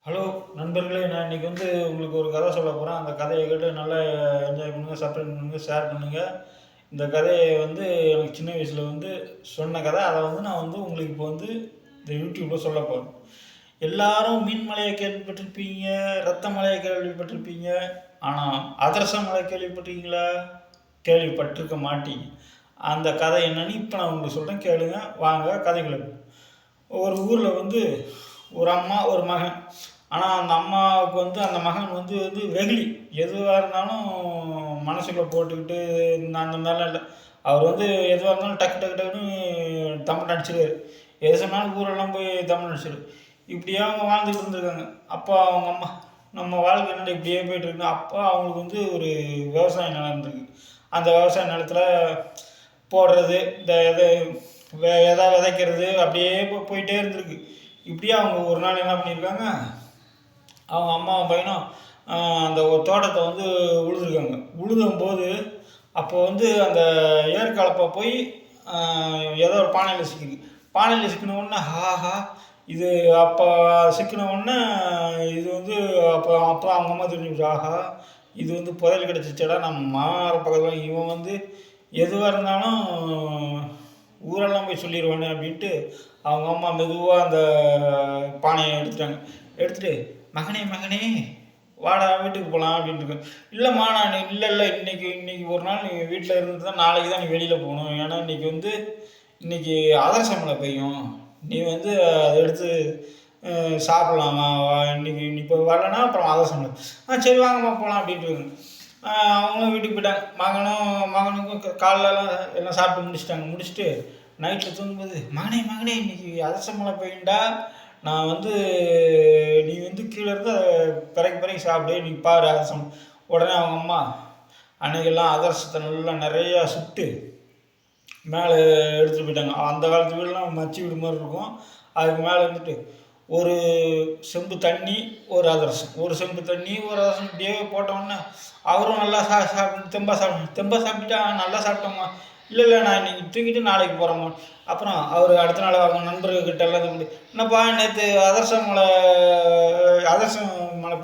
Hello நண்பர்களே, நான் இன்றைக்கி உங்களுக்கு ஒரு கதை சொல்ல போகிறேன். அந்த கதையை கேட்டு நல்லா என்ஜாய் பண்ணுங்கள், சப்ஸ்கிரைப் பண்ணுங்கள், ஷேர் பண்ணுங்கள். இந்த கதையை எனக்கு சின்ன வயசில் சொன்ன கதை. அதை நான் உங்களுக்கு இப்போ இந்த யூடியூப்பில் சொல்ல போகிறேன். எல்லாரும் மீன் மலையை கேள்விப்பட்டிருப்பீங்க, ரத்த மலையை கேள்விப்பட்டிருப்பீங்க. ஆனால் அதிரச மலை கேள்விப்பட்டிருக்கீங்களா? கேள்விப்பட்டிருக்க மாட்டீங்க. அந்த கதை என்னன்னு இப்போ நான் உங்களுக்கு சொல்கிறேன், கேளுங்க. வாங்க கதைகளை. ஒரு ஊரில் ஒரு அம்மா ஒரு மகன். ஆனால் அந்த அம்மாவுக்கு அந்த மகன் வெகுளி. எதுவாக இருந்தாலும் மனசுக்குள்ளே போட்டுக்கிட்டு அந்த மாதிரிலாம் இல்லை. அவர் எதுவாக இருந்தாலும் டக்கு டக்கு டக்குன்னு தமிழ் அடிச்சிடுவார். எது சொன்னாலும் ஊரெல்லாம் போய் தமிழ் அடிச்சிடுவார். இப்படியே அவங்க வாழ்ந்துட்டு இருந்திருக்காங்க. அப்போ அவங்க அம்மா, நம்ம வாழ்க்கை என்ன இப்படியே போய்ட்டுருக்கு. அப்போ அவங்களுக்கு ஒரு விவசாய நிலம் இருந்திருக்கு. அந்த விவசாய நிலத்தில் போடுறது, இந்த எதை விதைக்கிறது, அப்படியே போயிட்டே இருந்திருக்கு. இப்படியே அவங்க ஒரு நாள் என்ன பண்ணியிருக்காங்க, அவங்க அம்மாவும் பையனும் அந்த ஒரு தோட்டத்தை உழுதுருக்காங்க. உழுதும்போது அப்போ அந்த ஏற்காலப்போ போய் ஏதோ ஒரு பானையில் சிக்கிது. பானையில் சிக்கின உடனே ஆஹா, இது அப்போ சிக்கின உடனே இது அப்போ அப்போ அவங்க அம்மா தெரிஞ்சுக்கிச்சு, ஆஹா இது புதையல் கிடச்சிச்சடா, நம்ம மாற பக்கத்தில் இவன் எதுவாக இருந்தாலும் ஊரெல்லாம் போய் சொல்லிடுவானே அப்படின்ட்டு அவங்க அம்மா மெதுவாக அந்த பானையை எடுத்துட்டாங்க. எடுத்துகிட்டு, மகனே மகனே வாடா வீட்டுக்கு போகலாம் அப்படின்ட்டு. இல்லைம்மா, நான் இல்லை இன்னைக்கு ஒரு நாள் நீ வீட்டில் இருந்து தான் நாளைக்கு தான் நீ வெளியில் போகணும். ஏன்னா இன்றைக்கி அதிரச மழை பெய்யும். நீ அதை எடுத்து சாப்பிட்லாமா? இன்றைக்கி நீ இப்போ வரலன்னா அப்புறம் அதிரச மழை. சரி வாங்கம்மா போகலாம் அப்படின்ட்டு. அவங்களும் வீட்டுக்கு போயிட்டாங்க. மகனுக்கும் காலைலலாம் எல்லாம் சாப்பிட்டு முடிச்சுட்டு நைட்டில் தூங்கும்போது, மகனே மகனே இன்றைக்கி அதிரச மழை பெய்யுண்டா, நான் நீ கீழே இருந்து பிறகு சாப்பிடு, நீ பாரு அதிரசம். உடனே அவங்க அம்மா அன்னைக்கெல்லாம் அதிரசத்தை நல்லா நிறையா சுட்டு மேலே எடுத்துகிட்டு போயிட்டாங்க. அந்த காலத்து வீடெல்லாம் மச்சி வீடு மாதிரி இருக்கும். அதுக்கு மேலே ஒரு செம்பு தண்ணி, ஒரு அதிரசம், ஒரு செம்பு தண்ணி, ஒரு அதிரசம் இப்படியே போட்டோன்னே அவரும் நல்லா தெம்பாக சாப்பிட்டுட்டா, நல்லா சாப்பிட்டோம்மா. இல்லை நான் இன்றைக்கி தூங்கிட்டு நாளைக்கு போகிறோம்மா. அப்புறம் அவர் அடுத்த நாள் அவங்க நண்பர்கிட்ட எல்லாம் என்னப்பா நேற்று அதிரச மழை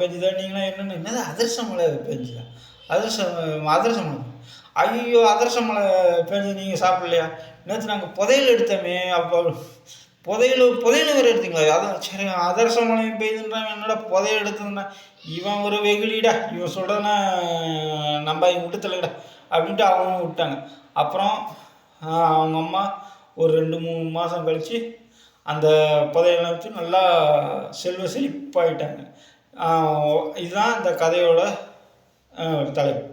பெஞ்சுதா? நீங்களாம் என்னது அதிரச மழை பெஞ்சுதா? அதிரச மழை? ஐயோ, அதிரச மழை பெஞ்சு நீங்கள் சாப்பிட்லையா? நேற்று நாங்கள் புதையல் எடுத்தோமே. அப்போ புதையல் வேறு எடுத்தீங்களா? அதான் சரி, அதிரச மழையும் பெய்யுதுன்றாங்க, என்னடா புதையல் எடுத்ததுன்னா, இவன் ஒரு வெகுளிடா, இவன் சொல்கிறதுனா நம்ம இவங்க விட்டு தலையிடா அப்படின்ட்டு அவங்க விட்டாங்க. அப்புறம் அவங்க அம்மா ஒரு 2-3 மாதம் கழித்து அந்த புதையலை வச்சு நல்லா செல்வ செழிப்பாயிட்டாங்க. இதுதான் இந்த கதையோட தலைப்பு.